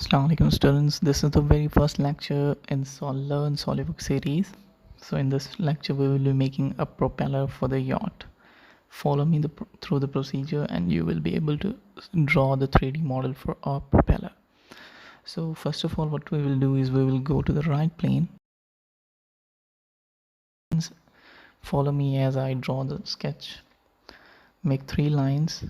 Assalamu alaikum students, this is the very first lecture in Learn Solidworks series. So in this lecture we will be making a propeller for the yacht. Follow me through the procedure and you will be able to draw the 3D model for our propeller. So first of all what we will do is we will go to the right plane. Follow me as I draw the sketch. Make 3 lines,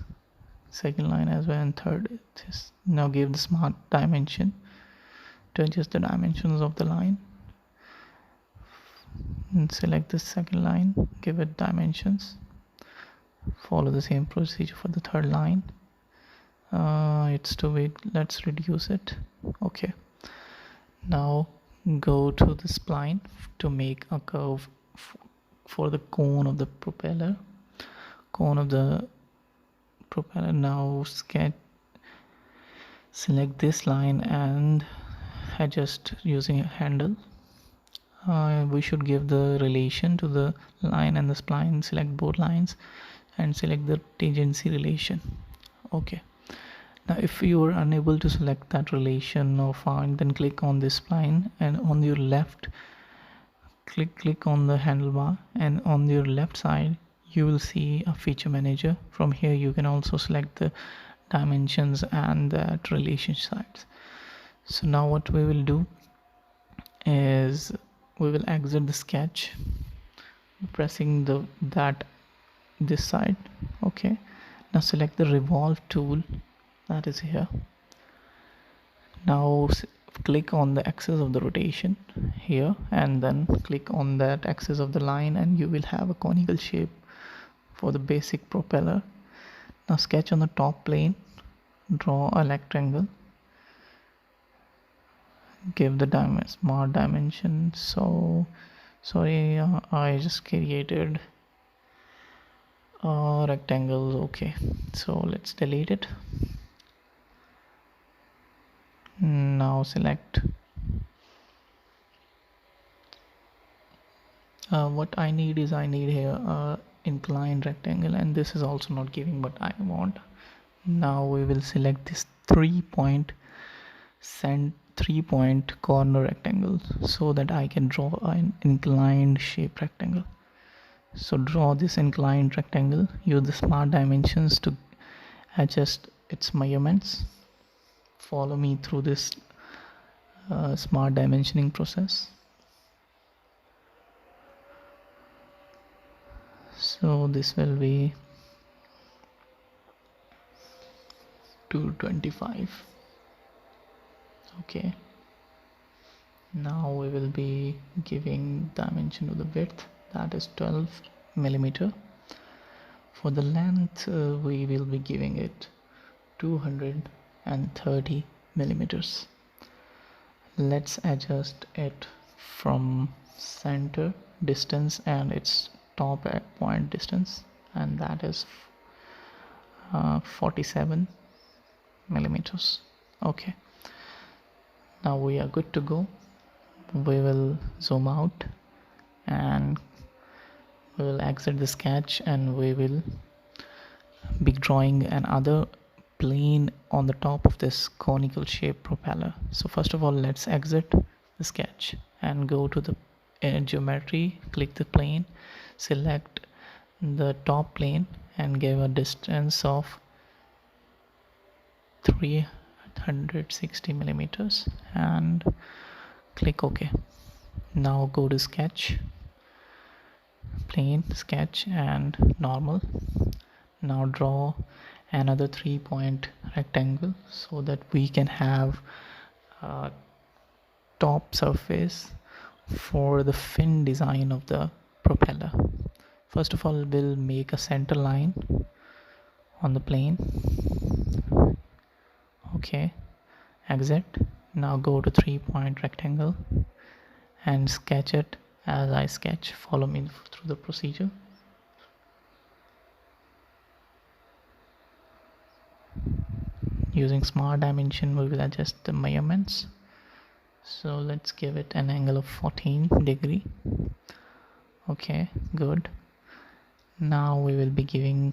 second line as well and third. Just now give the smart dimension to adjust the dimensions of the line and select the second line, give it dimensions, follow the same procedure for the third line. It's too big, let's reduce it. Okay, now go to the spline to make a curve for the cone of the propeller. Now select this line and adjust using a handle. We should give the relation to the line and the spline. Select both lines and select the tangency relation. Okay, now if you are unable to select that relation or find, then click on this spline and on your left click on the handlebar, and on your left side you will see a feature manager. From here you can also select the dimensions and that relation sides. So now what we will do is we will exit the sketch pressing this side. Okay, now select the revolve tool that is here. Now click on the axis of the rotation here and then click on that axis of the line and you will have a conical shape for the basic propeller. Now sketch on the top plane, draw a rectangle, give the smart dimension. So sorry, I just created rectangles. Okay, so let's delete it. Now select what I need here a inclined rectangle, and this is also not giving what I want. Now we will select this 3-point corner rectangle so that I can draw an inclined shape rectangle. So draw this inclined rectangle, use the smart dimensions to adjust its measurements. Follow me through this smart dimensioning process. So this will be 225. Okay, now we will be giving dimension to the width, that is 12 millimeter. For the length we will be giving it 230 millimeters. Let's adjust it from center distance and its top point distance, and that is 47 millimeters. Okay, now we are good to go. We will zoom out and we will exit the sketch and we will be drawing another plane on the top of this conical shape propeller. So first of all, let's exit the sketch and go to the geometry, click the plane, select the top plane and give a distance of 360 millimeters and click OK. Now go to sketch, plane, sketch and normal. Now draw another 3-point rectangle so that we can have a top surface for the fin design of the propeller. First of all, we'll make a center line on the plane. Okay, exit. Now go to 3-point rectangle and sketch it as I sketch. Follow me through the procedure. Using smart dimension we will adjust the measurements. So let's give it an angle of 14 degree. Okay, good. Now we will be giving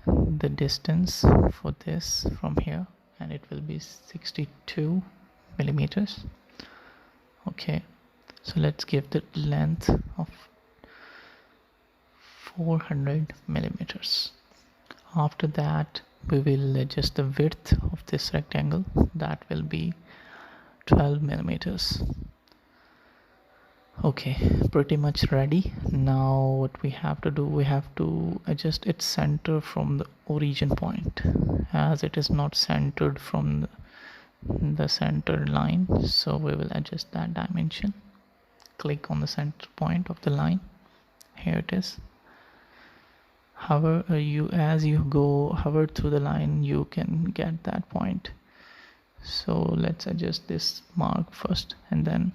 the distance for this from here and it will be 62 millimeters. Okay, so let's give the length of 400 millimeters. After that we will adjust the width of this rectangle, that will be 12 millimeters. Okay, pretty much ready. Now what we have to do, we have to adjust its center from the origin point, as it is not centered from the center line, so we will adjust that dimension. Click on the center point of the line, here it is. However, as you go hover through the line, you can get that point. So let's adjust this mark first and then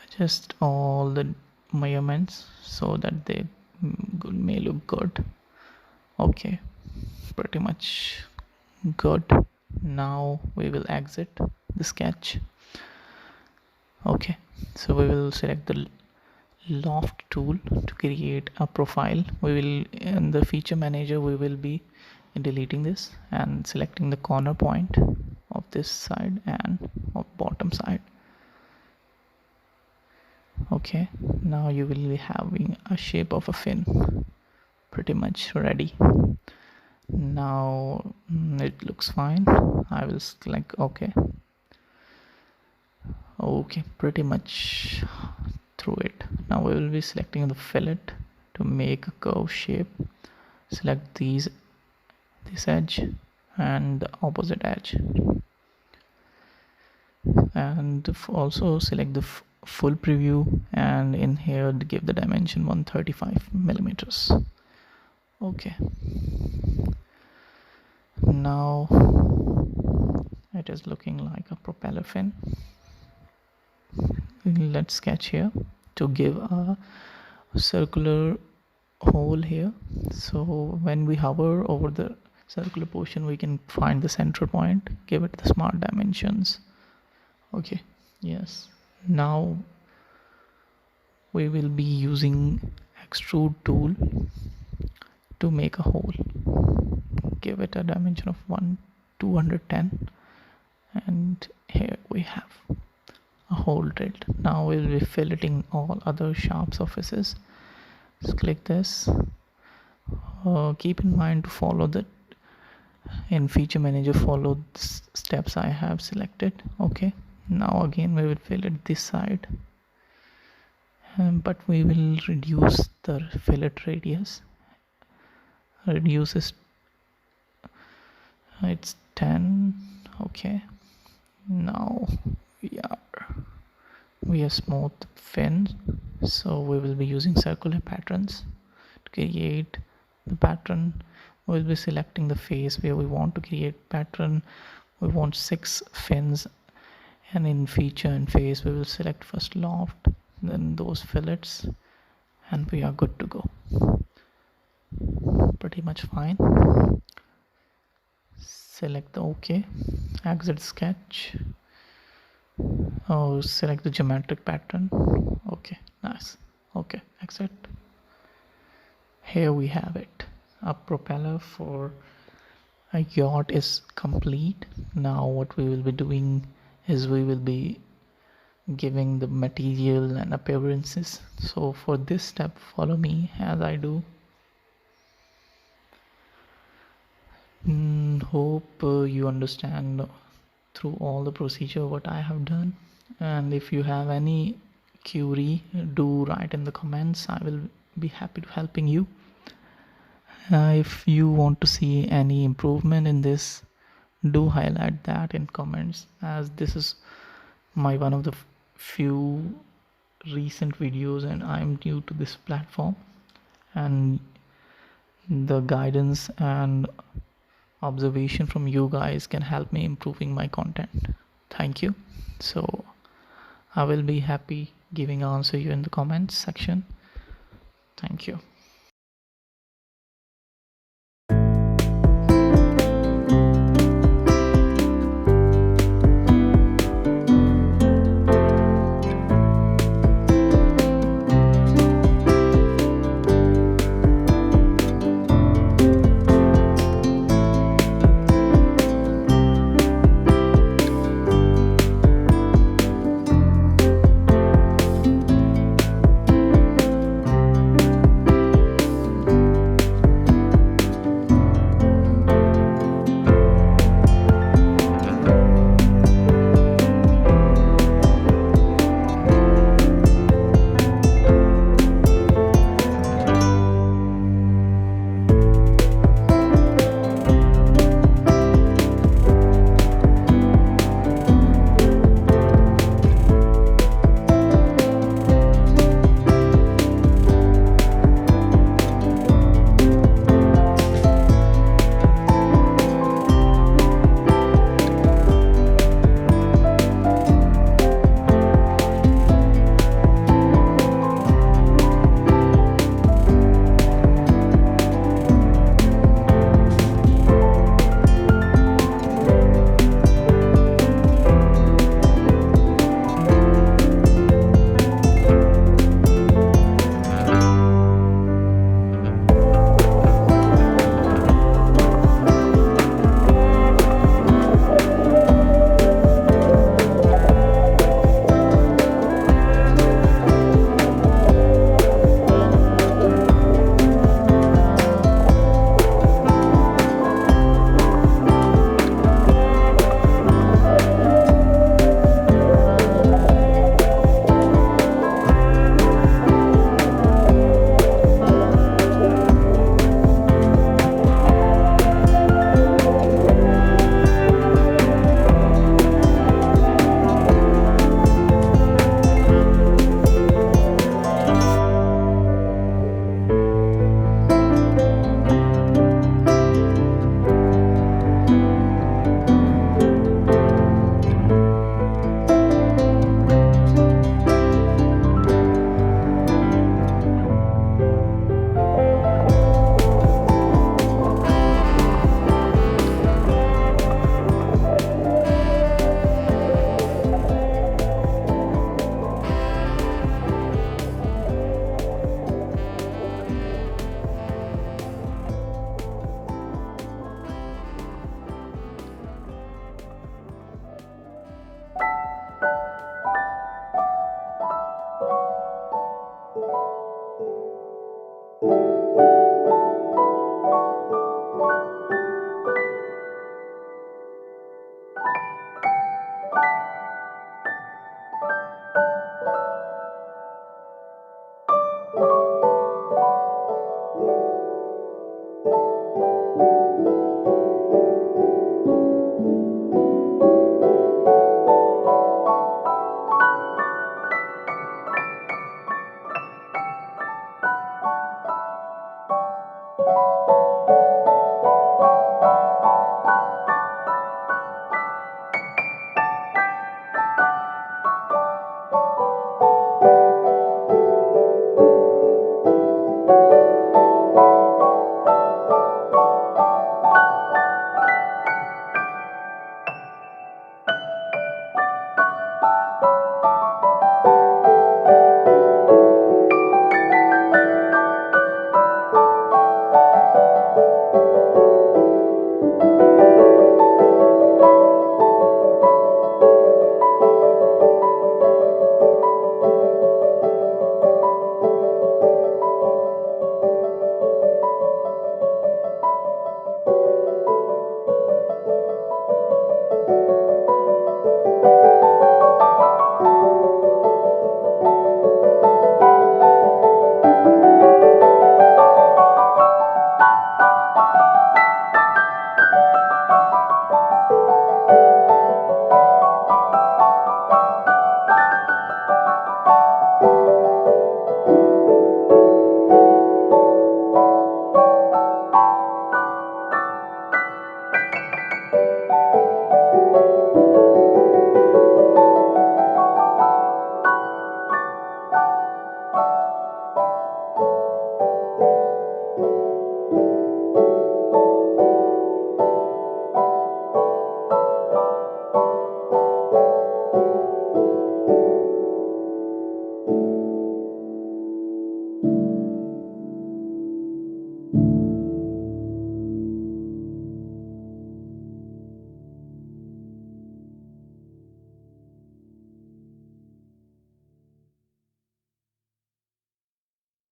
adjust all the measurements so that they may look good. Okay, pretty much good. Now we will exit the sketch. Okay, so we will select the loft tool to create a profile. We will, in the feature manager, we will be deleting this and selecting the corner point of this side and of bottom side. Okay, now you will be having a shape of a fin. Pretty much ready. Now it looks fine. I will click OK. Okay, pretty much through it. Now we will be selecting the fillet to make a curve shape. Select this edge and the opposite edge, and also select the full preview, and in here give the dimension 135 millimeters. Okay, now it is looking like a propeller fin. Let's sketch here to give a circular hole here, so when we hover over the circular portion we can find the center point, give it the smart dimensions. Okay, yes, now we will be using extrude tool to make a hole. Give it a dimension of 210, and here we have a hole drilled. Now we'll be filleting all other sharp surfaces. Just click this. Keep in mind to follow the in feature manager, follow the steps I have selected. Okay, now again we will fillet this side, but we will reduce the fillet radius. Reduces it's 10. Okay, now we are smooth fin, so we will be using circular patterns to create the pattern. We'll be selecting the face where we want to create pattern. We want 6 fins, and in feature and face we will select first loft, then those fillets, and we are good to go. Pretty much fine. Select the OK, exit sketch. Select the geometric pattern. Okay, nice. Okay, exit. Here we have it. A propeller for a yacht is complete. Now what we will be doing is we will be giving the material and appearances. So for this step, follow me as I do. Hope you understand through all the procedure what I have done, and if you have any query, do write in the comments. I will be happy to helping you. If you want to see any improvement in this, do highlight that in comments, as this is my one of the few recent videos and I'm new to this platform, and the guidance and observation from you guys can help me improving my content. Thank you. So I will be happy giving answer you in the comments section. Thank you.